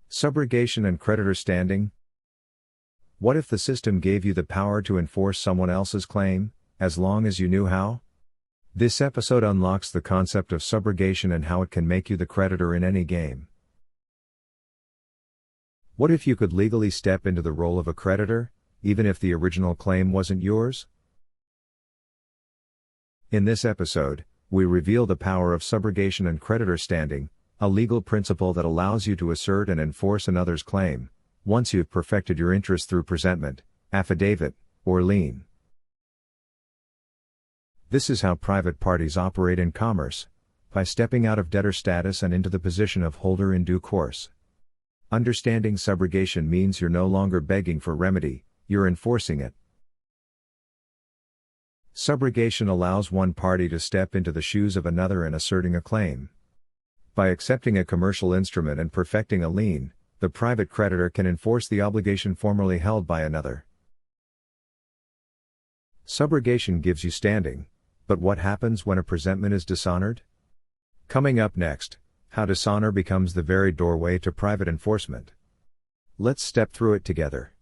Subrogation and creditor standing. What if the system gave you the power to enforce someone else's claim, as long as you knew how? This episode unlocks the concept of subrogation and how it can make you the creditor in any game. What if you could legally step into the role of a creditor, even if the original claim wasn't yours? In this episode, we reveal the power of subrogation and creditor standing, a legal principle that allows you to assert and enforce another's claim, once you've perfected your interest through presentment, affidavit, or lien. This is how private parties operate in commerce, by stepping out of debtor status and into the position of holder in due course. Understanding subrogation means you're no longer begging for remedy, you're enforcing it. Subrogation allows one party to step into the shoes of another in asserting a claim. By accepting a commercial instrument and perfecting a lien, the private creditor can enforce the obligation formerly held by another. Subrogation gives you standing, but what happens when a presentment is dishonored? Coming up next, how dishonor becomes the very doorway to private enforcement. Let's step through it together.